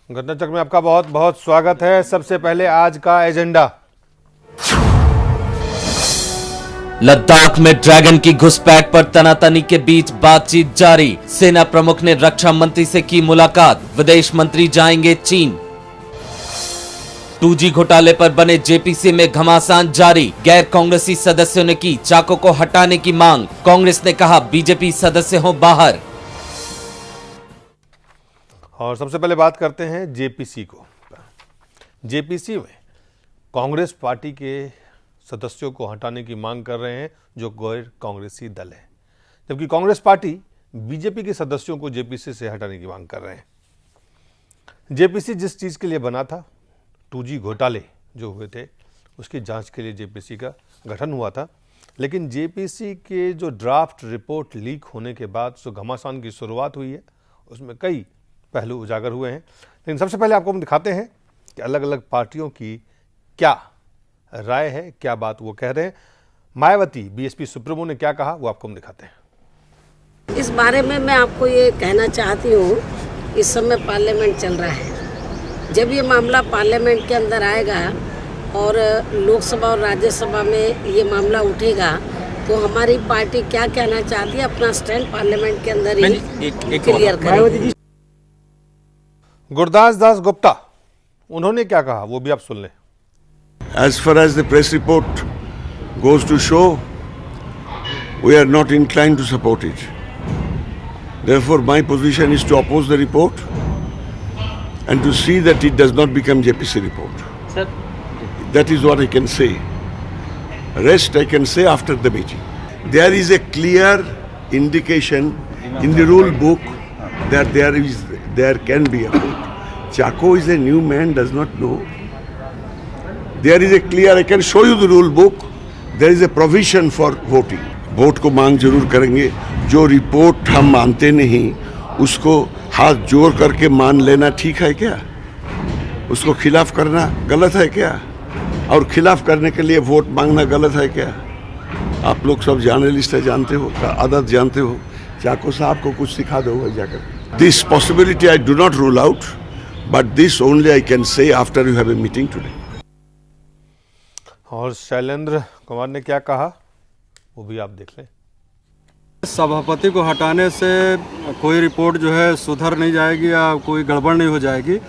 घटना चक्र में आपका बहुत बहुत स्वागत है। सबसे पहले आज का एजेंडा। लद्दाख में ड्रैगन की घुसपैठ पर तनातनी के बीच बातचीत जारी। सेना प्रमुख ने रक्षा मंत्री से की मुलाकात। विदेश मंत्री जाएंगे चीन। 2G घोटाले पर बने जेपीसी में घमासान जारी। गैर कांग्रेसी सदस्यों ने की चाको को हटाने की मांग। कांग्रेस ने कहा बीजेपी सदस्य हो बाहर। और सबसे पहले बात करते हैं जेपीसी को। जेपीसी में कांग्रेस पार्टी के सदस्यों को हटाने की मांग कर रहे हैं जो गैर कांग्रेसी दल है, जबकि कांग्रेस पार्टी बीजेपी के सदस्यों को जेपीसी से हटाने की मांग कर रहे हैं। जेपीसी जिस चीज़ के लिए बना था, 2G घोटाले जो हुए थे उसकी जांच के लिए जेपीसी का गठन हुआ था, लेकिन जेपीसी के जो ड्राफ्ट रिपोर्ट लीक होने के बाद जो घमासान की शुरुआत हुई है उसमें कई पहलू उजागर हुए हैं। लेकिन सबसे पहले आपको हम दिखाते हैं कि अलग अलग पार्टियों की क्या राय है, क्या बात वो कह रहे हैं। मायावती बीएसपी सुप्रीमो ने क्या कहा वो आपको हम दिखाते हैं। इस बारे में मैं आपको ये कहना चाहती हूँ, इस समय पार्लियामेंट चल रहा है। जब ये मामला पार्लियामेंट के अंदर आएगा और लोकसभा और राज्यसभा में ये मामला उठेगा तो हमारी पार्टी क्या कहना चाहती है अपना स्टैंड पार्लियामेंट के अंदर ही क्लियर करेगी। गुरदास दास गुप्ता उन्होंने क्या कहा वो भी आप सुन लें। As far as the press report goes to show, we are not inclined to support it. Therefore, my position is to oppose the report and to see that it does not become JPC report. Sir. That is what I can say. Rest I can say after the meeting. There is a clear indication in the rule book that there can be a vote. Chako is a new man, does not know. There is a clear, I can show you the rule book. There is a provision for voting. Vote को मांग जरूर करेंगे। जो report हम मानते नहीं उसको हाथ जोड़ करके मान लेना ठीक है क्या? उसको खिलाफ करना गलत है क्या? और खिलाफ करने के लिए वोट मांगना गलत है क्या? आप लोग सब जर्नलिस्ट है, जानते हो, आदत जानते हो। चाको साहब को कुछ सिखा दो जाकर। This possibility I do not rule out, but this only I can say after you have a meeting today. और शैलेंद्र कुमार ने क्या कहा वो भी आप देख लें। सभापति को हटाने से कोई रिपोर्ट जो है सुधर नहीं जाएगी या कोई गड़बड़ नहीं हो जाएगी।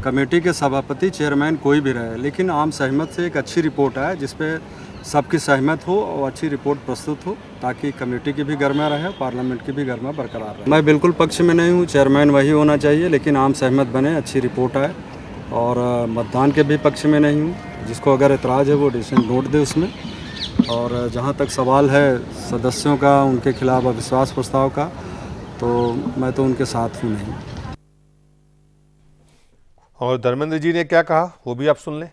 कमेटी के सभापति चेयरमैन कोई भी रहे, लेकिन आम सहमत से एक अच्छी रिपोर्ट आए जिसपे सबकी सहमत हो और अच्छी रिपोर्ट प्रस्तुत हो, ताकि कमेटी की भी गरिमा रहे, पार्लियामेंट की भी गरिमा बरकरार रहे। मैं बिल्कुल पक्ष में नहीं हूँ, चेयरमैन वही होना चाहिए, लेकिन आम सहमत बने, अच्छी रिपोर्ट आए। और मतदान के भी पक्ष में नहीं हूँ। जिसको अगर एतराज़ है वो डिसीजन नोट दे उसमें। और जहाँ तक सवाल है सदस्यों का उनके खिलाफ अविश्वास प्रस्ताव का, तो मैं तो उनके साथ हूँ नहीं। और धर्मेंद्र जी ने क्या कहा वो भी आप सुन लें।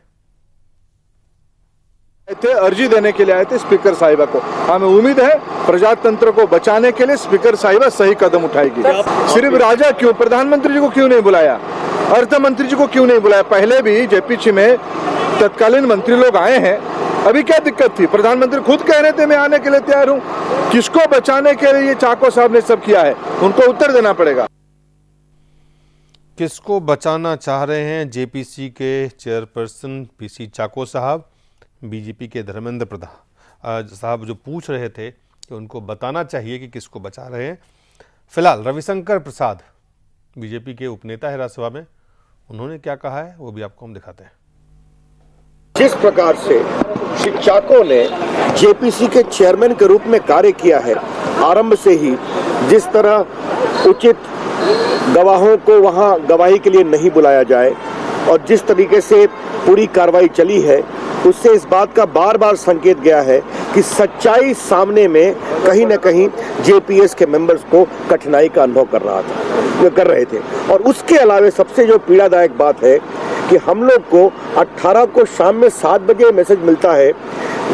अर्जी देने के लिए आए थे स्पीकर साहिबा को। हमें उम्मीद है प्रजातंत्र को बचाने के लिए स्पीकर साहिबा सही कदम उठाएगी। सिर्फ राजा क्यों, प्रधानमंत्री जी को क्यों नहीं बुलाया, अर्थ मंत्री जी को क्यों नहीं बुलाया? पहले भी जेपीसी में तत्कालीन मंत्री लोग आए हैं, अभी क्या दिक्कत थी? प्रधानमंत्री खुद कह रहे थे मैं आने के लिए तैयार हूँ। किसको बचाने के लिए चाको साहब ने सब किया है, उनको उत्तर देना पड़ेगा। किसको बचाना चाह रहे हैं जेपीसी के चेयरपर्सन पीसी चाको साहब? बीजेपी के धर्मेंद्र प्रधान साहब जो पूछ रहे थे कि उनको बताना चाहिए कि किसको बचा रहे हैं। फिलहाल रविशंकर प्रसाद बीजेपी के उपनेता है राज्यसभा में, उन्होंने क्या कहा है वो भी आपको हम दिखाते हैं। जिस प्रकार से श्री चाको ने जेपीसी के चेयरमैन के रूप में कार्य किया है, आरंभ से ही जिस तरह उचित गवाहों को वहां गवाही के लिए नहीं बुलाया जाए और जिस तरीके से पूरी कार्रवाई चली है, उससे इस बात का बार बार संकेत गया है कि सच्चाई सामने में कहीं न कहीं जेपीएस के मेंबर्स को कठिनाई का अनुभव कर रहे थे। और उसके अलावा सबसे जो पीड़ादायक बात है कि हम लोग को 18 को शाम में 7 बजे मैसेज मिलता है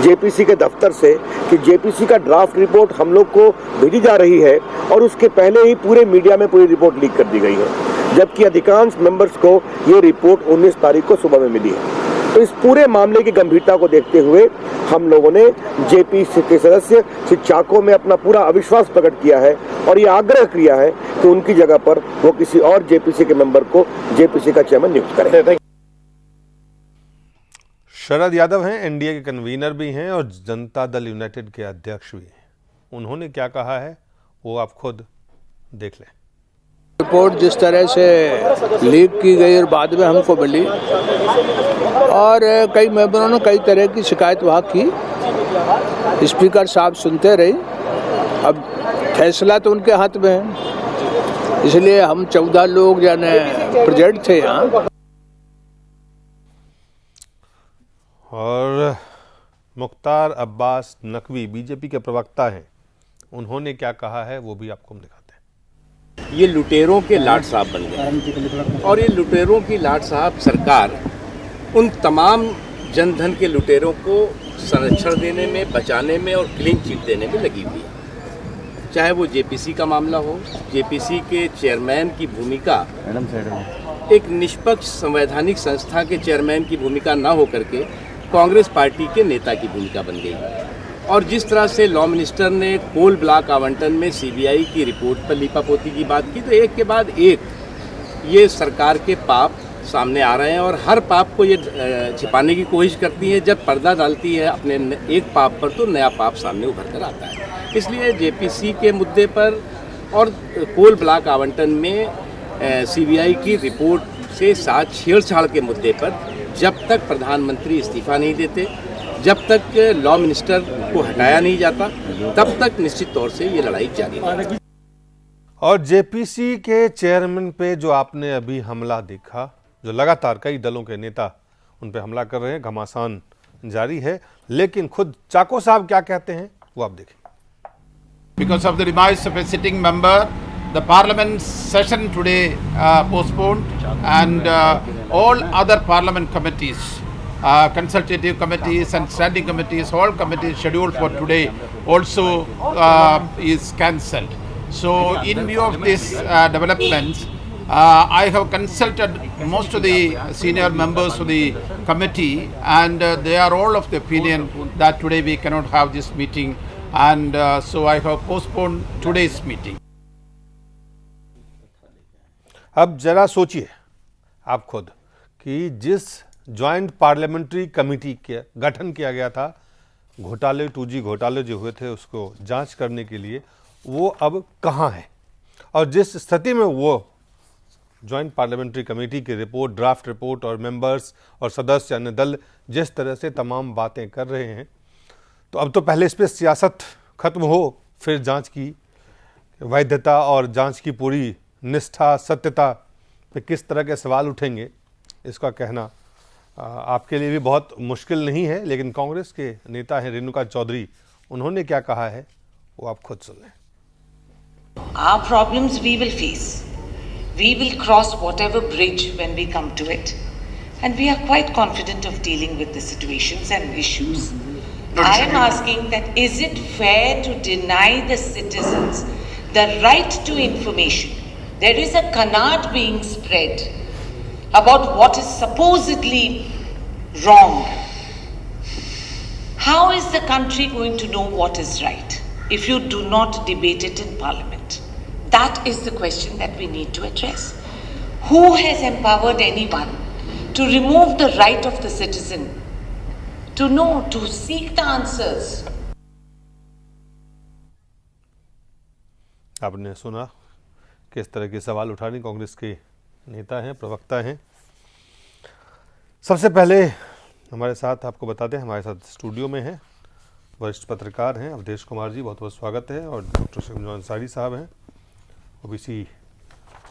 जेपीसी के दफ्तर से कि जेपीसी का ड्राफ्ट रिपोर्ट हम लोग को भेजी जा रही है, और उसके पहले ही पूरे मीडिया में पूरी रिपोर्ट लीक कर दी गई है, जबकि अधिकांश मेंबर्स को ये रिपोर्ट 19 तारीख को सुबह में मिली है। तो इस पूरे मामले की गंभीरता को देखते हुए हम लोगों ने जेपीसी के सदस्य श्री चाको में अपना पूरा अविश्वास प्रकट किया है और ये आग्रह किया है कि उनकी जगह पर वो किसी और जेपीसी के मेंबर को जेपीसी का चेयरमैन नियुक्त करें। शरद यादव हैं, एनडीए के कन्वीनर भी हैं और जनता दल यूनाइटेड के अध्यक्ष भी हैं। उन्होंने क्या कहा है वो आप खुद देख लें। रिपोर्ट जिस तरह से लीक की गई और बाद में हमको मिली और कई मेंबरों ने कई तरह की शिकायत वहाँ की, स्पीकर साहब सुनते रहे। अब फैसला तो उनके हाथ में है, इसलिए हम 14 लोग जाने प्रेजेंट थे यहाँ। और मुख्तार अब्बास नकवी बीजेपी के प्रवक्ता हैं, उन्होंने क्या कहा है वो भी आपको हम दिखाते हैं। ये लुटेरों के लाट साहब बन गए और ये लुटेरों की लाट साहब सरकार उन तमाम जनधन के लुटेरों को संरक्षण देने में, बचाने में और क्लीन चिट देने में लगी हुई है। चाहे वो जेपीसी का मामला हो, जेपीसी के चेयरमैन की भूमिका एक निष्पक्ष संवैधानिक संस्था के चेयरमैन की भूमिका ना हो करके कांग्रेस पार्टी के नेता की भूमिका बन गई। और जिस तरह से लॉ मिनिस्टर ने कोल ब्लॉक आवंटन में सीबीआई की रिपोर्ट पर लीपापोती की बात की, तो एक के बाद एक ये सरकार के पाप सामने आ रहे हैं और हर पाप को ये छिपाने की कोशिश करती है। जब पर्दा डालती है अपने एक पाप पर तो नया पाप सामने उभर कर आता है। इसलिए जेपीसी के मुद्दे पर और कोल ब्लॉक आवंटन में सीबीआई की रिपोर्ट से साथ छेड़छाड़ के मुद्दे पर जब तक प्रधानमंत्री इस्तीफा नहीं देते, जब तक लॉ मिनिस्टर को हटाया नहीं जाता, तब तक निश्चित तौर से ये लड़ाई जारी रहेगी। और जेपीसी के चेयरमैन पे जो आपने अभी हमला देखा, जो लगातार कई दलों के नेता उन पे हमला कर रहे हैं, घमासान जारी है, लेकिन खुद चाको साहब क्या कहते हैं वो आप देखें। Because of the demise of a sitting member, the parliament session today postponed, and all other parliament committees, consultative committees and standing committees, all committees scheduled for today also is cancelled. So in view of these developments, I have consulted most of the senior members of the committee, and they are all of the opinion that today we cannot have this meeting, and so I have postponed today's meeting. अब जरा सोचिए आप खुद कि जिस joint parliamentary committee के गठन किया गया था, घोटाले 2G घोटाले जो हुए थे उसको जांच करने के लिए, वो अब कहाँ है। और जिस स्थिति में वो ज्वाइंट पार्लियामेंट्री कमेटी की रिपोर्ट, ड्राफ्ट रिपोर्ट और मेंबर्स और सदस्य अन्य दल जिस तरह से तमाम बातें कर रहे हैं, तो अब तो पहले इस पर सियासत खत्म हो, फिर जांच की वैधता और जांच की पूरी निष्ठा, सत्यता पे किस तरह के सवाल उठेंगे, इसका कहना आपके लिए भी बहुत मुश्किल नहीं है। लेकिन कांग्रेस के नेता हैं रेणुका चौधरी, उन्होंने क्या कहा है वो आप खुद सुन लें। Our problems we will face. We will cross whatever bridge when we come to it, and we are quite confident of dealing with the situations and issues. I am asking that is it fair to deny the citizens the right to information? There is a canard being spread about what is supposedly wrong. How is the country going to know what is right if you do not debate it in Parliament? That is the question that we need to address. Who has empowered anyone to remove the right of the citizen to know, to seek the answers? आपने सुना किस तरह के सवाल उठाने कांग्रेस के नेता हैं, प्रवक्ता हैं। सबसे पहले हमारे साथ आपको बता दें, हमारे साथ स्टूडियो में हैं वरिष्ठ पत्रकार हैं अवधेश कुमार जी, बहुत बहुत स्वागत है। और डॉक्टर शमजोन अंसारी साहब हैं, ओबीसी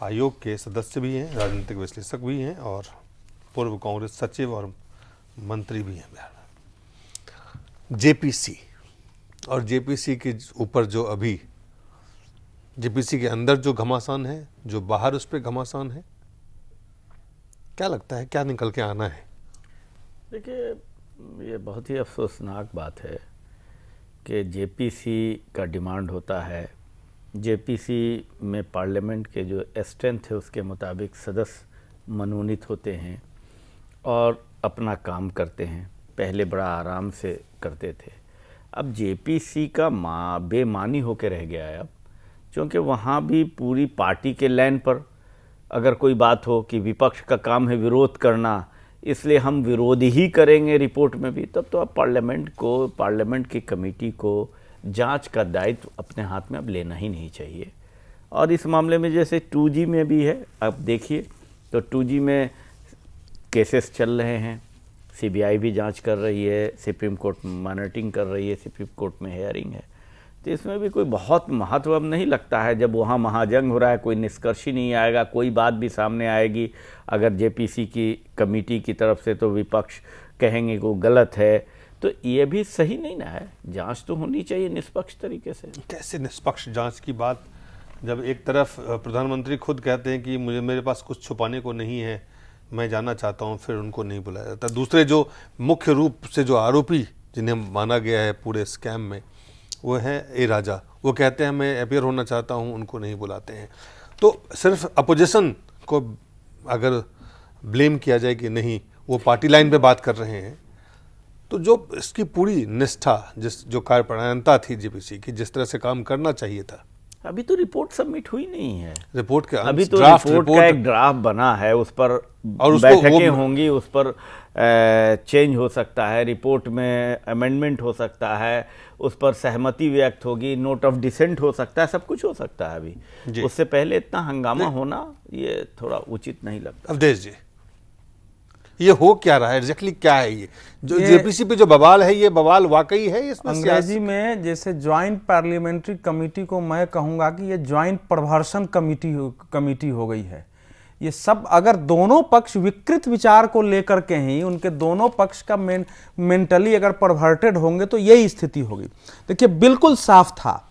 आयोग के सदस्य भी हैं, राजनीतिक विश्लेषक भी हैं और पूर्व कांग्रेस सचिव और मंत्री भी हैं बिहार में। जेपीसी और जेपीसी के ऊपर जो अभी जेपीसी के अंदर जो घमासान है, जो बाहर उस पर घमासान है, क्या लगता है क्या निकल के आना है? देखिए, ये बहुत ही अफसोसनाक बात है कि जेपीसी का डिमांड होता है, जेपीसी में पार्लियामेंट के जो स्ट्रेंथ है उसके मुताबिक सदस्य मनोनीत होते हैं और अपना काम करते हैं। पहले बड़ा आराम से करते थे, अब जेपीसी का बेमानी होकर रह गया है अब, क्योंकि वहाँ भी पूरी पार्टी के लाइन पर अगर कोई बात हो कि विपक्ष का काम है विरोध करना, इसलिए हम विरोध ही करेंगे रिपोर्ट में भी, तब तो अब पार्लियामेंट की कमेटी को जांच का दायित्व अपने हाथ में अब लेना ही नहीं चाहिए। और इस मामले में जैसे 2G में भी है, अब देखिए तो 2G में केसेस चल रहे हैं, सीबीआई भी जांच कर रही है, सुप्रीम कोर्ट मॉनिटरिंग कर रही है, सुप्रीम कोर्ट में हियरिंग है, तो इसमें भी कोई बहुत महत्व अब नहीं लगता है। जब वहाँ महाजंग हो रहा है, कोई निष्कर्ष ही नहीं आएगा, कोई बात भी सामने आएगी अगर जेपीसी की कमेटी की तरफ से, तो विपक्ष कहेंगे कि वो गलत है, तो ये भी सही नहीं ना है। जांच तो होनी चाहिए निष्पक्ष तरीके से। कैसे निष्पक्ष जांच की बात, जब एक तरफ प्रधानमंत्री खुद कहते हैं कि मेरे पास कुछ छुपाने को नहीं है, मैं जाना चाहता हूं, फिर उनको नहीं बुलाया जाता। दूसरे जो मुख्य रूप से जो आरोपी जिन्हें माना गया है पूरे स्कैम में, वो है ए राजा, वो कहते हैं मैं अपियर होना चाहता हूं, उनको नहीं बुलाते हैं। तो सिर्फ अपोजिशन को अगर ब्लेम किया जाए कि नहीं वो पार्टी लाइन पे बात कर रहे हैं, तो जो इसकी पूरी निष्ठा, जो कार्यप्रणायनता थी जेपीसी की, जिस तरह से काम करना चाहिए था, अभी तो रिपोर्ट सबमिट हुई नहीं है। रिपोर्ट के अभी तो रिपोर्ट का एक ड्राफ्ट बना है, उस पर बैठकें होंगी, उस पर चेंज हो सकता है, रिपोर्ट में अमेंडमेंट हो सकता है, उस पर सहमति व्यक्त होगी, नोट ऑफ डिसेंट हो सकता है, सब कुछ हो सकता है। अभी उससे पहले इतना हंगामा होना ये थोड़ा उचित नहीं लगता। अवधेश जी, ये हो क्या रहा है एग्जैक्टली, क्या है ये जो जेपीसी पे जो बवाल है, ये बवाल वाकई है? इसमें अंग्रेजी में जैसे ज्वाइंट पार्लियामेंट्री कमेटी को मैं कहूंगा कि ये ज्वाइंट परवर्सन कमेटी हो गई है। ये सब अगर दोनों पक्ष विकृत विचार को लेकर के ही, उनके दोनों पक्ष का मेंटली अगर परवर्टेड होंगे तो यही स्थिति होगी। देखिए बिल्कुल साफ था,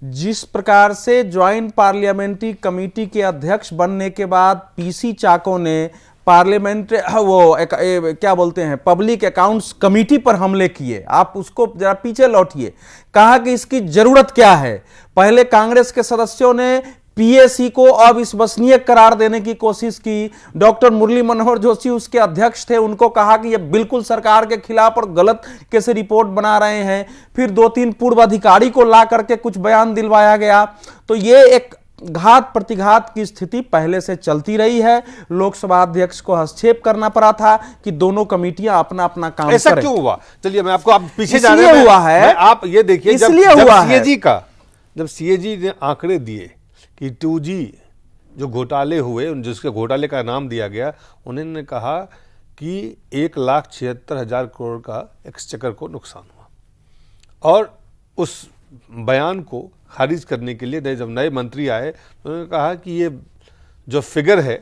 जिस प्रकार से ज्वाइंट पार्लियामेंट्री कमेटी के अध्यक्ष बनने के बाद पीसी चाको ने पार्लियामेंट क्या बोलते हैं पब्लिक अकाउंट्स कमेटी पर हमले किए, आप उसको जरा पीछे लौटिए, कहा कि इसकी जरूरत क्या है। पहले कांग्रेस के सदस्यों ने पीएसी को अविश्वसनीय करार देने की कोशिश की, डॉक्टर मुरली मनोहर जोशी उसके अध्यक्ष थे, उनको कहा कि ये बिल्कुल सरकार के खिलाफ और गलत कैसे रिपोर्ट बना रहे हैं। फिर 2-3 पूर्व अधिकारी को ला करके कुछ बयान दिलवाया गया। तो ये एक घात प्रतिघात की स्थिति पहले से चलती रही है। लोकसभा अध्यक्ष को हस्तक्षेप करना पड़ा था कि दोनों कमिटियां अपना अपना काम करें। ऐसा क्यों हुआ? चलिए मैं आपको, आप पीछे जा रहे हैं, हुआ है, आप ये देखिए, जब सीएजी ने आंकड़े दिए कि 2G जो घोटाले हुए, जिसके घोटाले का नाम दिया गया, उन्होंने कहा कि 1,76,000 करोड़ का एक्सचेकर को नुकसान हुआ। और उस बयान को खारिज करने के लिए जब नए मंत्री आए तो उन्होंने कहा कि ये जो फिगर है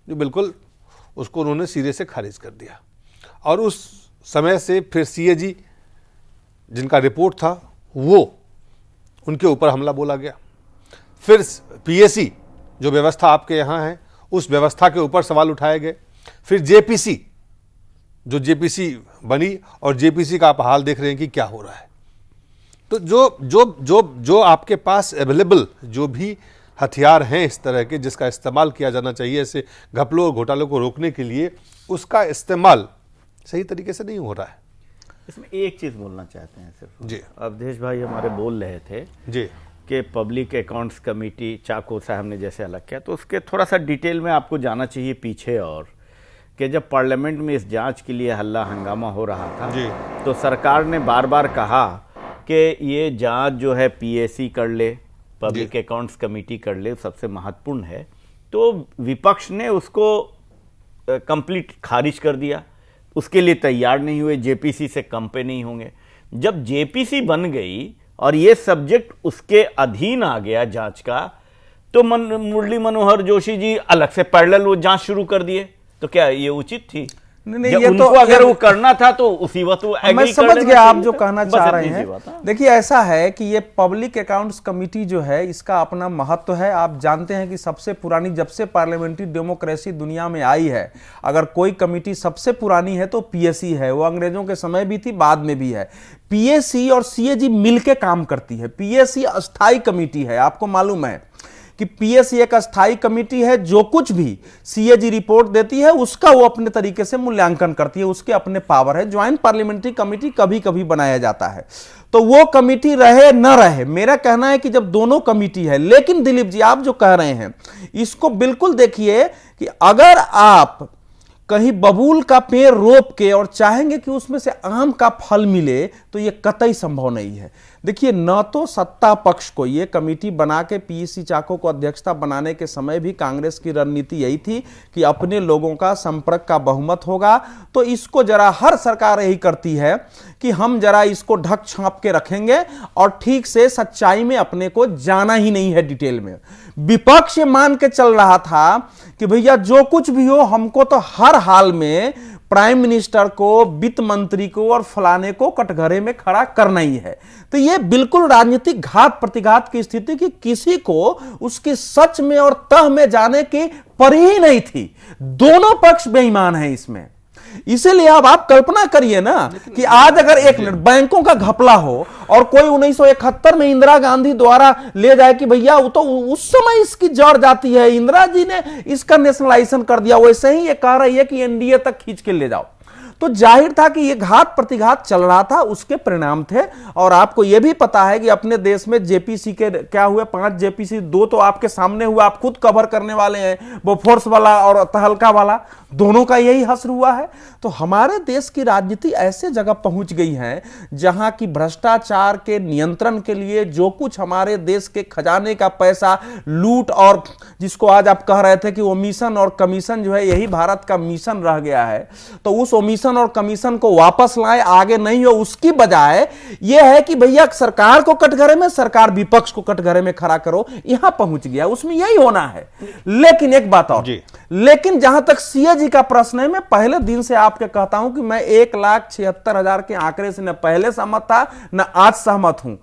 जो बिल्कुल, उसको उन्होंने सिरे से खारिज कर दिया। और उस समय से फिर सीएजी जिनका रिपोर्ट था वो, उनके ऊपर हमला बोला गया। फिर पीएसी जो व्यवस्था आपके यहाँ है, उस व्यवस्था के ऊपर सवाल उठाए गए। फिर जेपीसी जो जेपीसी बनी, और जेपीसी का आप हाल देख रहे हैं कि क्या हो रहा है। तो जो आपके पास अवेलेबल जो भी हथियार हैं इस तरह के, जिसका इस्तेमाल किया जाना चाहिए ऐसे घपलों और घोटालों को रोकने के लिए, उसका इस्तेमाल सही तरीके से नहीं हो रहा है। इसमें एक चीज बोलना चाहते हैं सिर्फ जी, अवधेश भाई हमारे बोल रहे थे जी कि पब्लिक अकाउंट्स कमेटी चाको साहब ने जैसे अलग किया, तो उसके थोड़ा सा डिटेल में आपको जाना चाहिए पीछे। और कि जब पार्लियामेंट में इस जांच के लिए हल्ला हंगामा हो रहा था जी, तो सरकार ने बार बार कहा कि ये जांच जो है पीएसी कर ले, पब्लिक अकाउंट्स कमेटी कर ले, सबसे महत्वपूर्ण है। तो विपक्ष ने उसको कंप्लीट खारिज कर दिया, उसके लिए तैयार नहीं हुए, जेपीसी से कम पे नहीं होंगे। जब जेपीसी बन गई और ये सब्जेक्ट उसके अधीन आ गया जांच का, तो मुरली मनोहर जोशी जी अलग से पैरेलल वो जांच शुरू कर दिए। तो क्या ये उचित थी? नहीं, ये उनको तो अगर वो करना था तो उसी वक्त वो मैं समझ गया आप जो कहना चाह रहे हैं। देखिए ऐसा है कि ये पब्लिक अकाउंट्स कमेटी जो है, इसका अपना महत्व है। आप जानते हैं कि सबसे पुरानी, जब से पार्लियामेंट्री डेमोक्रेसी दुनिया में आई है, अगर कोई कमेटी सबसे पुरानी है तो पीएसी है। वो अंग्रेजों के समय भी थी, बाद में भी है। पीएसी और सीएजी मिलकर काम करती है। पीएसी अस्थायी कमेटी है। आपको मालूम है कि कि पीएससी एक अस्थाई कमेटी है, जो कुछ भी सीएजी रिपोर्ट देती है उसका वो अपने तरीके से मूल्यांकन करती है, उसके अपने पावर है। ज्वाइंट पार्लियामेंट्री कमेटी कभी कभी बनाया जाता है, तो वो कमेटी रहे न रहे, मेरा कहना है कि जब दोनों कमेटी है। लेकिन दिलीप जी, आप जो कह रहे हैं इसको बिल्कुल देखिए कि अगर आप कहीं बबूल का पेड़ रोप के और चाहेंगे कि उसमें से आम का फल मिले तो यह कतई संभव नहीं है। देखिए, न तो सत्ता पक्ष को ये कमेटी बना के पीसी चाको को अध्यक्षता बनाने के समय भी कांग्रेस की रणनीति यही थी कि अपने लोगों का संपर्क का बहुमत होगा, तो इसको जरा हर सरकार यही करती है कि हम जरा इसको ढक छाप के रखेंगे और ठीक से सच्चाई में अपने को जाना ही नहीं है डिटेल में। विपक्ष मान के चल रहा था कि भैया जो कुछ भी हो हमको तो हर हाल में प्राइम मिनिस्टर को, वित्त मंत्री को और फलाने को कटघरे में खड़ा करना ही है। तो यह बिल्कुल राजनीतिक घात प्रतिघात की स्थिति कि किसी को उसकी सच में और तह में जाने की परी ही नहीं थी। दोनों पक्ष बेईमान हैं इसमें। इसीलिए अब आप कल्पना करिए ना कि आज अगर एक मिनट बैंकों का घपला हो और कोई 1971 में इंदिरा गांधी द्वारा ले जाए कि भैया वो तो उस समय इसकी जड़ जाती है, इंदिरा जी ने इसका नेशनलाइजेशन कर दिया, वैसे ही ये कह रही है कि एनडीए तक खींच के ले जाओ। तो जाहिर था कि यह घात प्रतिघात चल रहा था, उसके परिणाम थे। और आपको यह भी पता है कि अपने देश में जेपीसी के क्या हुए, 5 जेपीसी, 2 तो आपके सामने हुआ, आप खुद कवर करने वाले हैं, वो फोर्स वाला और तहलका वाला, दोनों का यही हश्र हुआ है। तो हमारे देश की राजनीति ऐसे जगह पहुंच गई है जहां की भ्रष्टाचार के नियंत्रण के लिए जो कुछ हमारे देश के खजाने का पैसा लूट, और जिसको आज आप कह रहे थे कि वो मिशन और कमीशन जो है यही भारत का मिशन रह गया है, तो उस मिशन और कमीशन को वापस लाए, आगे नहीं हो उसकी बजाय यह है कि भैया सरकार को कटघरे में, सरकार विपक्ष को कटघरे में खड़ा करो, यहां पहुंच गया, उसमें यही होना है। लेकिन एक बात और, लेकिन जहां तक सीएजी का प्रश्न है, मैं पहले दिन से आपके कहता हूं कि मैं 1,76,000 के आंकड़े से न पहले सहमत था न आज सहमत हूं।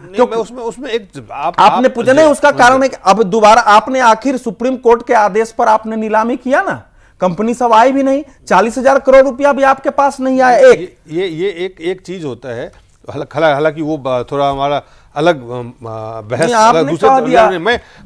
क्योंकि उसमें एक आपने पूछा नहीं, उसका कारण है कि अब दोबारा आपने आखिर सुप्रीम कोर्ट के आदेश पर आपने नीलामी किया ना, कंपनी सब आई भी नहीं, 40,000 करोड़ रुपया भी आपके पास नहीं आया। ये एक चीज होता है, हालांकि वो थोड़ा हमारा अलग बहस,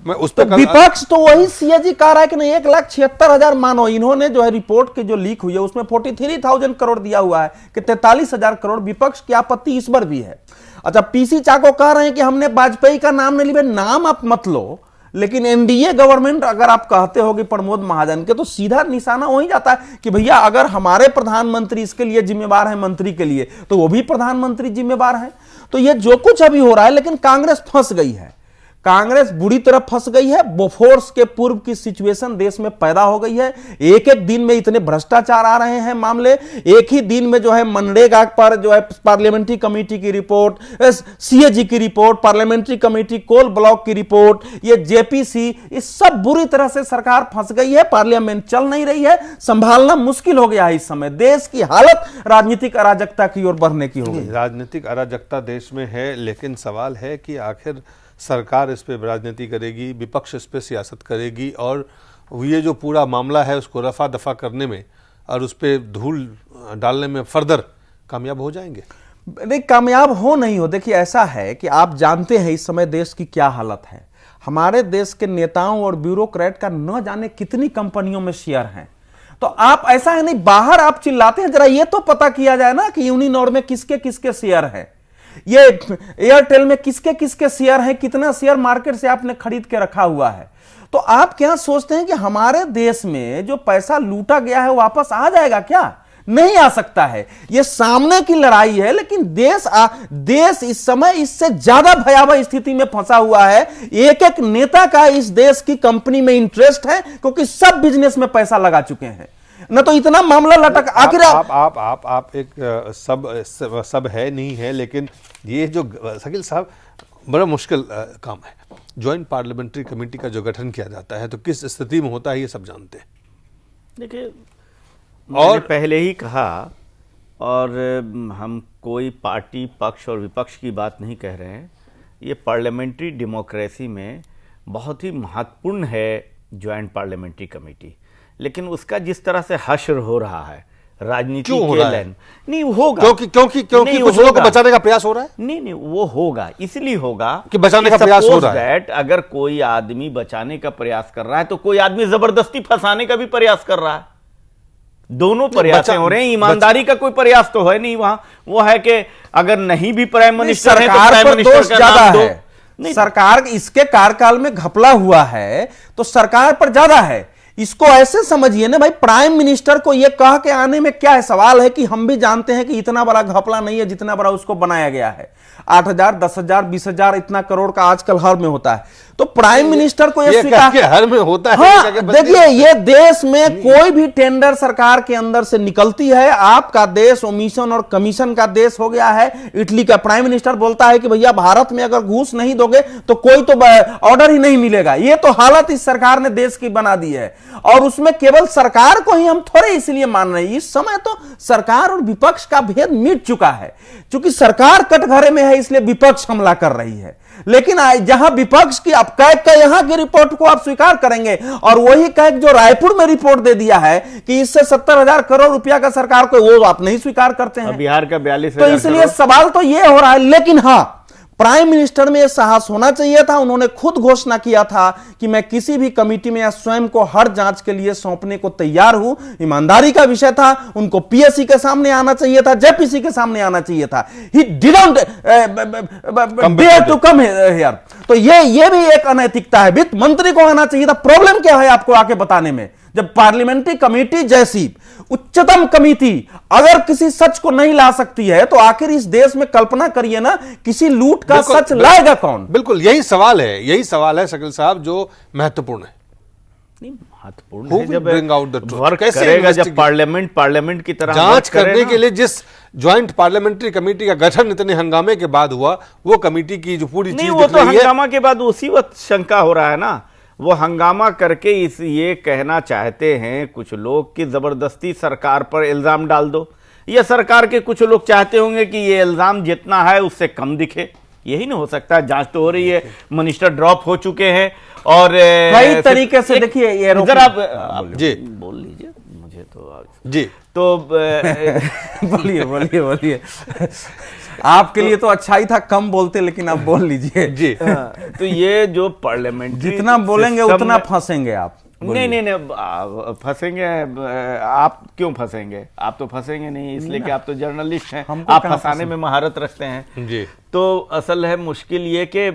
मैं उस पर विपक्ष तो वही सीएजी कह रहा है कि नहीं, 1,76,000 मानो, इन्होंने जो है रिपोर्ट की जो लीक हुई है उसमें 43,000 करोड़ दिया हुआ है कि 43,000 करोड़। विपक्ष की आपत्ति इस पर भी है। अच्छा, पीसी चाको कह रहे हैं कि हमने वाजपेयी का नाम नहीं लिया, नाम आप मत लो, लेकिन एनडीए गवर्नमेंट अगर आप कहते हो कि प्रमोद महाजन के, तो सीधा निशाना वही जाता है कि भैया अगर हमारे प्रधानमंत्री इसके लिए जिम्मेवार है, मंत्री के लिए, तो वो भी प्रधानमंत्री जिम्मेवार है। तो ये जो कुछ अभी हो रहा है, लेकिन कांग्रेस फंस गई है, कांग्रेस बुरी तरह फंस गई है। बोफोर्स के पूर्व की सिचुएशन देश में पैदा हो गई है। एक एक दिन में इतने भ्रष्टाचार आ रहे हैं मामले, एक ही दिन में जो है मनरेगा पर जो है पार्लियामेंट्री कमेटी की रिपोर्ट, सीएजी की report, parliamentary committee coal block की रिपोर्ट, ये जेपीसी, इस सब बुरी तरह से सरकार फंस गई है। पार्लियामेंट चल नहीं रही है, संभालना मुश्किल हो गया है। इस समय देश की हालत राजनीतिक अराजकता की ओर बढ़ने की हो गई। राजनीतिक अराजकता देश में है, लेकिन सवाल है कि आखिर सरकार इस पे राजनीति करेगी, विपक्ष इस पे सियासत करेगी, और ये जो पूरा मामला है उसको रफा दफा करने में और उस पे धूल डालने में फर्दर कामयाब हो जाएंगे? नहीं, कामयाब हो नहीं हो। देखिए, ऐसा है कि आप जानते हैं इस समय देश की क्या हालत है। हमारे देश के नेताओं और ब्यूरोक्रेट का न जाने कितनी कंपनियों में शेयर हैं। तो आप ऐसा है नहीं, बाहर आप चिल्लाते हैं, जरा ये तो पता किया जाए ना कि यूनिनॉर में किसके किसके शेयर हैं, ये एयरटेल में किसके किसके शेयर हैं, कितना शेयर मार्केट से आपने खरीद के रखा हुआ है। तो आप क्या सोचते हैं कि हमारे देश में जो पैसा लूटा गया है वापस आ जाएगा क्या? नहीं आ सकता है। ये सामने की लड़ाई है, लेकिन देश इस समय इससे ज्यादा भयावह स्थिति में फंसा हुआ है। एक एक नेता का इस देश की कंपनी में इंटरेस्ट है, क्योंकि सब बिजनेस में पैसा लगा चुके हैं, न तो इतना मामला लटक। आखिर आप एक सब है नहीं है, लेकिन ये जो शकील साहब बड़ा मुश्किल काम है। ज्वाइंट पार्लियामेंट्री कमेटी का जो गठन किया जाता है तो किस स्थिति में होता है ये सब जानते हैं। देखिए, और पहले ही कहा, और हम कोई पार्टी पक्ष और विपक्ष की बात नहीं कह रहे हैं। ये पार्लियामेंट्री डेमोक्रेसी में बहुत ही महत्वपूर्ण है ज्वाइंट पार्लियामेंट्री कमेटी, लेकिन उसका जिस तरह से हश्र हो रहा है, राजनीति क्यों हो के रहा है? लाइन नहीं होगा, क्योंकि नहीं, कुछ लोगों को बचाने का प्रयास हो रहा है। नहीं वो होगा, इसलिए होगा कि बचाने का प्रयास हो रहा है। अगर कोई आदमी बचाने का प्रयास कर रहा है तो कोई आदमी जबरदस्ती फंसाने का भी प्रयास कर रहा है। दोनों प्रयास हो रहे हैं, ईमानदारी का कोई प्रयास तो है नहीं वहां। वो है कि अगर नहीं भी प्राइम मिनिस्टर है तो प्राइम मिनिस्टर का नाम दो। सरकार इसके कार्यकाल में घपला हुआ है तो सरकार पर ज्यादा है। इसको ऐसे समझिए ना भाई, प्राइम मिनिस्टर को यह कह के आने में क्या है? सवाल है कि हम भी जानते हैं कि इतना बड़ा घपला नहीं है जितना बड़ा उसको बनाया गया है। 8,000, 10,000, 20,000 इतना करोड़ का आजकल हर में होता है। तो प्राइम मिनिस्टर को यह स्वीकार हर में होता है। हाँ, देखिए ये देश में कोई भी टेंडर सरकार के अंदर से निकलती है। आपका देश ओमिशन और कमीशन का देश हो गया है। इटली का प्राइम मिनिस्टर बोलता है कि भैया भारत में अगर घूस नहीं दोगे तो कोई तो ऑर्डर ही नहीं मिलेगा। ये तो हालत इस सरकार ने देश की बना दी है। और उसमें केवल सरकार को ही हम थोड़े इसलिए मान रहे हैं, इस समय तो सरकार और विपक्ष का भेद मिट चुका है। क्योंकि सरकार कटघरे में है इसलिए विपक्ष हमला कर रही है। लेकिन जहां विपक्ष की अब कैग का यहां की रिपोर्ट को आप स्वीकार करेंगे और वही कैग जो रायपुर में रिपोर्ट दे दिया है कि इससे 70,000 करोड़ रुपया का सरकार को, वो आप नहीं स्वीकार करते हैं। बिहार का 42,000 तो इसलिए सवाल तो यह हो रहा है। लेकिन हां, प्राइम मिनिस्टर में यह साहस होना चाहिए था। उन्होंने खुद घोषणा किया था कि मैं किसी भी कमेटी में या स्वयं को हर जांच के लिए सौंपने को तैयार हूं। ईमानदारी का विषय था। उनको पीएससी के सामने आना चाहिए था, जेपीसी के सामने आना चाहिए था। He didn't dare to come here. तो ये भी एक अनैतिकता है। वित्त मंत्री को आना चाहिए था। प्रॉब्लम क्या है आपको आके बताने में? जब पार्लियामेंट्री कमेटी जैसी उच्चतम कमेटी अगर किसी सच को नहीं ला सकती है तो आखिर इस देश में कल्पना करिए ना, किसी लूट का सच लाएगा कौन? बिल्कुल यही सवाल है शकील साहब जो महत्वपूर्ण है। नहीं महत्वपूर्ण है जब वर्क करेगा, जब पार्लियामेंट की तरह जांच करने के लिए जिस ज्वाइंट पार्लियामेंट्री कमेटी का गठन इतने हंगामे के बाद हुआ, वो कमेटी की जो पूरी चीज वो तो हंगामा के बाद उसी वक्त शंका हो रहा है ना। वो हंगामा करके ये कहना चाहते हैं कुछ लोग कि जबरदस्ती सरकार पर इल्जाम डाल दो, या सरकार के कुछ लोग चाहते होंगे कि ये इल्जाम जितना है उससे कम दिखे। यही नहीं हो सकता। जांच तो हो रही है, मिनिस्टर ड्रॉप हो चुके हैं और कई तरीके से देखिए ये इधर आप जी बोल लीजिए, मुझे तो जी तो बोलिए आपके लिए तो अच्छा ही था कम बोलते, लेकिन आप बोल लीजिए जी। तो ये जो पार्लियामेंट जितना बोलेंगे उतना फंसेंगे आप। नहीं फंसेंगे आप। क्यों फंसेंगे? आप तो फंसेंगे नहीं, इसलिए कि आप तो जर्नलिस्ट हैं, आप फंसाने में महारत रखते हैं जी। तो असल है मुश्किल ये कि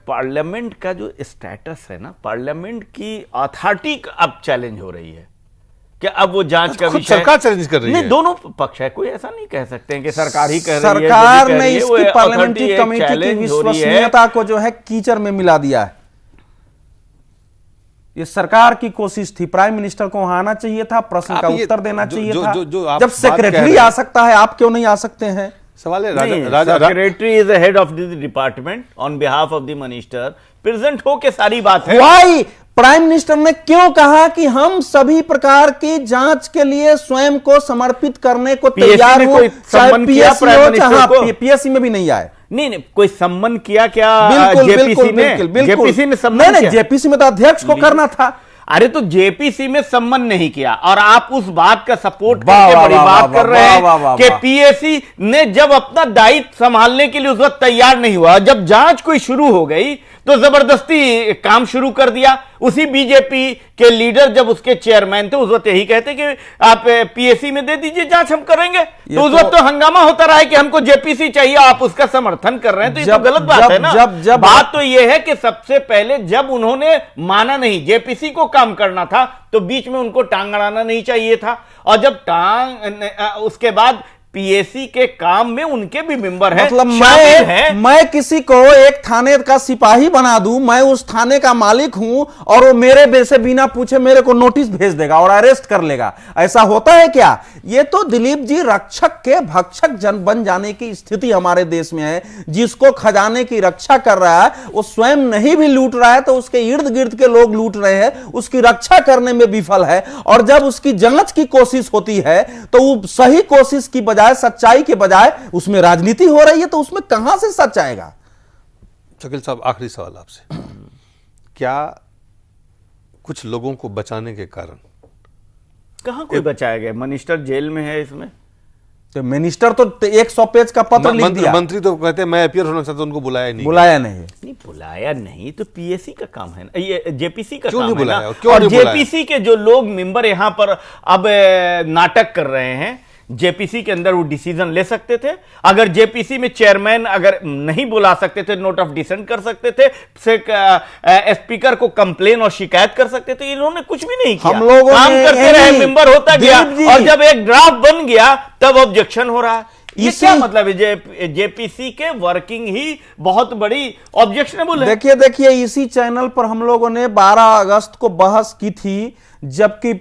पार्लियामेंट का जो स्टेटस है ना, पार्लियामेंट की अथॉरिटी अब चैलेंज हो रही है कि अब वो जांच का विषय सरकार चैलेंज कर रही है। नहीं, दोनों पक्ष है, कोई ऐसा नहीं कह सकते हैं कि सरकार ही कह रही है। सरकार ने इसकी पार्लियामेंट्री कमेटी की विश्वसनीयता को जो है कीचड़ में मिला दिया है। ये सरकार की कोशिश थी। प्राइम मिनिस्टर को वहां आना चाहिए था, प्रश्न का उत्तर देना चाहिए था। जब सेक्रेटरी आ सकता है, आप क्यों नहीं आ सकते हैं? सवाल है secretary is the head of the department on behalf of the minister, present हो के सारी बात है। वाई प्राइम मिनिस्टर ने क्यों कहा कि हम सभी प्रकार की जांच के लिए स्वयं को समर्पित करने को तैयार हूं? पीएससी में भी नहीं आए। नहीं कोई सम्मन किया क्या? जेपीसी ने सम्मन नहीं, जेपीसी में तो अध्यक्ष को करना था। अरे तो जेपीसी में सम्मन नहीं किया और आप उस बात का सपोर्ट करके बड़ी बात कर रहे हैं कि पीएससी ने जब अपना दायित्व संभालने के लिए उस वक्त तैयार नहीं हुआ, जब जांच कोई शुरू हो गई तो जबरदस्ती काम शुरू कर दिया। उसी बीजेपी के लीडर जब उसके चेयरमैन थे उस वक्त यही कहते कि आप पीएससी में दे दीजिए, जांच हम करेंगे। तो उस वक्त तो हंगामा होता रहा है कि हमको जेपीसी चाहिए, आप उसका समर्थन कर रहे हैं। तो ये तो गलत बात है ना। बात तो ये है कि सबसे पहले जब उन्होंने माना नहीं, जेपीसी को काम करना था, तो बीच में उनको टांग अड़ाना नहीं चाहिए था। और जब उसके बाद पीएससी के काम में उनके भी मेंबर हैं, मतलब मैं किसी को एक थाने का सिपाही बना दूं, मैं उस थाने का मालिक हूं और वो मेरे से बिना पूछे मेरे को नोटिस भेज देगा और अरेस्ट कर लेगा। ऐसा होता है क्या? ये तो दिलीप जी रक्षक के भक्षक बन जाने की स्थिति हमारे देश में है। जिसको खजाने की रक्षा कर रहा है वो स्वयं नहीं भी लूट रहा है तो उसके इर्द गिर्द के लोग लूट रहे हैं, उसकी रक्षा करने में विफल है। और जब उसकी जांच की कोशिश होती है तो वो सही कोशिश की बजाय, सच्चाई के बजाय उसमें राजनीति हो रही है, तो उसमें कहां से सच आएगा? शकील साहब आखिरी सवाल आपसे, क्या कुछ लोगों को बचाने के कारण कहाँ कोई बचाया गया? मिनिस्टर जेल में है इसमें, तो मिनिस्टर तो 100 पेज का पत्र लिख दिया। मंत्री तो कहते हैं मैं अपीयर होना चाहता हूं, उनको बुलाया नहीं। बुलाया नहीं तो पीएससी का काम है ना, ये जेपीसी का क्यों काम नहीं है ना। बुलाया? क्यों और नहीं बुलाया? जेपीसी के जो लोग मेंबर यहाँ पर अब नाटक कर रहे हैं, जेपीसी के अंदर वो डिसीजन ले सकते थे। अगर जेपीसी में चेयरमैन अगर नहीं बुला सकते थे, नोट ऑफ डिसेंट कर सकते थे, स्पीकर को कंप्लेन और शिकायत कर सकते थे। इन्होंने कुछ भी नहीं किया, हम लोगों काम करते रहे, मेंबर होता गया, और जब एक ड्राफ्ट बन गया तब ऑब्जेक्शन हो रहा है। ये क्या मतलब है? जेपीसी के वर्किंग ही बहुत बड़ी ऑब्जेक्शनेबल है। देखिए इसी चैनल पर हम लोगों ने 12 अगस्त को बहस की थी, जबकि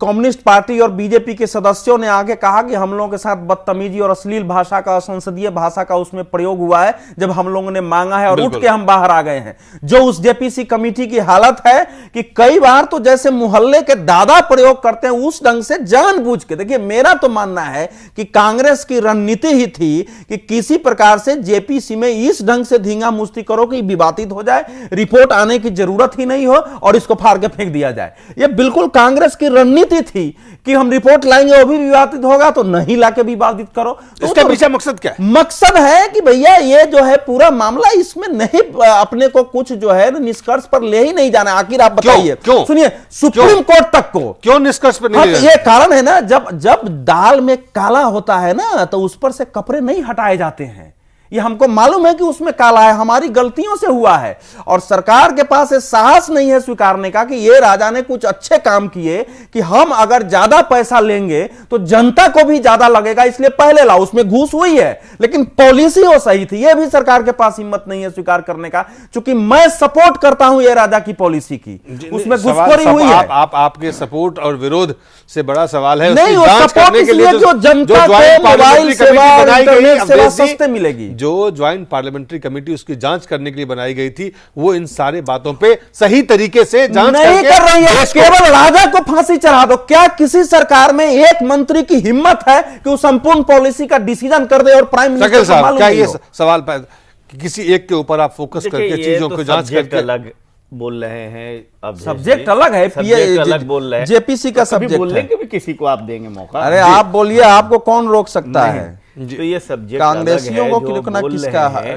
कम्युनिस्ट पार्टी और बीजेपी के सदस्यों ने आगे कहा कि हम लोगों के साथ बदतमीजी और अश्लील भाषा का, संसदीय भाषा का उसमें प्रयोग हुआ है जब हम लोगों ने मांगा है, और उठ के हम बाहर आ गए हैं। जो उस जेपीसी कमेटी की हालत है कि कई बार तो जैसे मोहल्ले के दादा प्रयोग करते हैं उस ढंग से जानबूझ के। देखिए मेरा तो मानना है कि कांग्रेस की रणनीति ही थी कि किसी प्रकार से जेपीसी में इस ढंग से धींगा मुस्ती करो कि विवादित हो जाए, रिपोर्ट आने की जरूरत ही नहीं हो और इसको फाड़ के फेंक दिया जाए। यह बिल्कुल कांग्रेस की रणनीति थी कि हम रिपोर्ट लाएंगे वो भी विवादित होगा तो नहीं लाके विवादित करो। तो इसके पीछे मकसद क्या है? मकसद है कि भैया ये जो है पूरा मामला, इसमें नहीं अपने को कुछ जो है निष्कर्ष पर ले ही नहीं जाना। आखिर आप बताइए, सुनिए, सुप्रीम कोर्ट तक को क्यों निष्कर्ष पर नहीं? ये कारण है ना, जब दाल में काला होता है ना तो उस पर से कपड़े नहीं हटाए जाते हैं। ये हमको मालूम है कि उसमें काला है, हमारी गलतियों से हुआ है, और सरकार के पास ये साहस नहीं है स्वीकारने का कि ये राजा ने कुछ अच्छे काम किए कि हम अगर ज्यादा पैसा लेंगे तो जनता को भी ज्यादा लगेगा, इसलिए पहले लाओ। उसमें घूस हुई है लेकिन पॉलिसी वो सही थी, ये भी सरकार के पास हिम्मत नहीं है स्वीकार करने का, क्योंकि मैं सपोर्ट करता हूं ये राजा की पॉलिसी की, उसमें घुसखोरी हुई है। आपके सपोर्ट और विरोध से बड़ा सवाल है नहीं, जांच करने के लिए जो जनता को मोबाइल सेवा, इंटरनेट सेवा सस्ते मिलेगी। जो ज्वाइंट पार्लियामेंट्री कमेटी उसकी जांच करने के लिए बनाई गई थी, वो इन सारे बातों पे सही तरीके से जांच नहीं कर रही है। केवल राजा को फांसी चढ़ा दो। क्या किसी सरकार में एक मंत्री की हिम्मत है कि वो संपूर्ण पॉलिसी का डिसीजन कर दे और प्राइम मिनिस्टर को मालूम नहीं हो? क्या ये सवाल किसी एक के ऊपर आप फोकस करके चीजों को जांच करके अलग बोल रहे हैं? अब सब्जेक्ट अलग है, सब्जेक्ट अलग बोल रहे हैं, जेपीसी का सब्जेक्ट बोलने के भी किसी को आप देंगे मौका। अरे आप बोलिए, आपको कौन रोक सकता है? तो ये सब्जेक्ट कांग्रेसियों को रोकना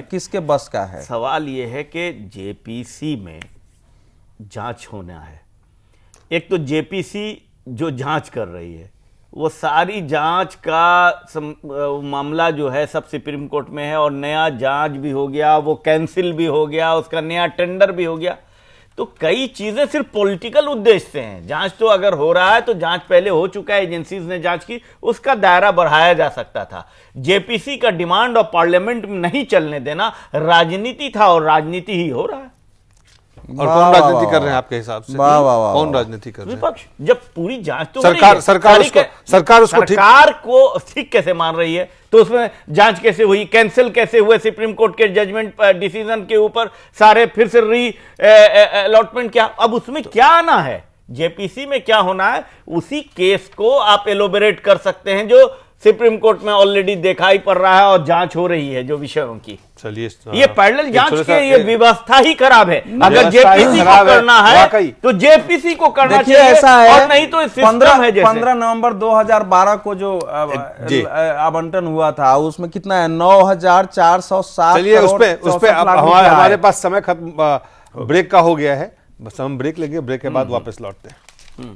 किसके बस का है? सवाल ये है कि जेपीसी में जांच होना है। एक तो जेपीसी जो जांच कर रही है वो सारी जांच का मामला जो है सब सुप्रीम कोर्ट में है, और नया जांच भी हो गया, वो कैंसिल भी हो गया, उसका नया टेंडर भी हो गया। तो कई चीजें सिर्फ पॉलिटिकल उद्देश्य से हैं। जांच तो अगर हो रहा है तो जांच पहले हो चुका है, एजेंसीज ने जांच की, उसका दायरा बढ़ाया जा सकता था। जेपीसी का डिमांड और पार्लियामेंट में नहीं चलने देना राजनीति था, और राजनीति ही हो रहा है। और कौन राजनीति कर रहे हैं आपके हिसाब से? कौन राजनीति कर रहे हैं? विपक्ष। जब पूरी जांच तो सरकार को ठीक कैसे मान रही है, तो उसमें जांच कैसे हुई, कैंसिल कैसे हुए सुप्रीम कोर्ट के जजमेंट डिसीजन के ऊपर, सारे फिर से री अलॉटमेंट क्या? अब उसमें क्या आना है, जेपीसी में क्या होना है, उसी केस को आप एलोबरेट कर सकते हैं जो सुप्रीम कोर्ट में ऑलरेडी दिखाई पड़ रहा है और जांच हो रही है जो विषयों की। चलिए, ये पैरेलल जांच के ये व्यवस्था ही खराब है। अगर जेपीसी को करना है तो जेपीसी को करना चाहिए, ऐसा है, और नहीं तो इस सिस्टम है जैसे 15 नवंबर 2012 को जो आवंटन हुआ था उसमें कितना है? 9,407। चलिए उस पे हमारे पास समय खत्म, ब्रेक का हो गया है, बस हम ब्रेक लेंगे, ब्रेक के बाद वापस लौटते हैं।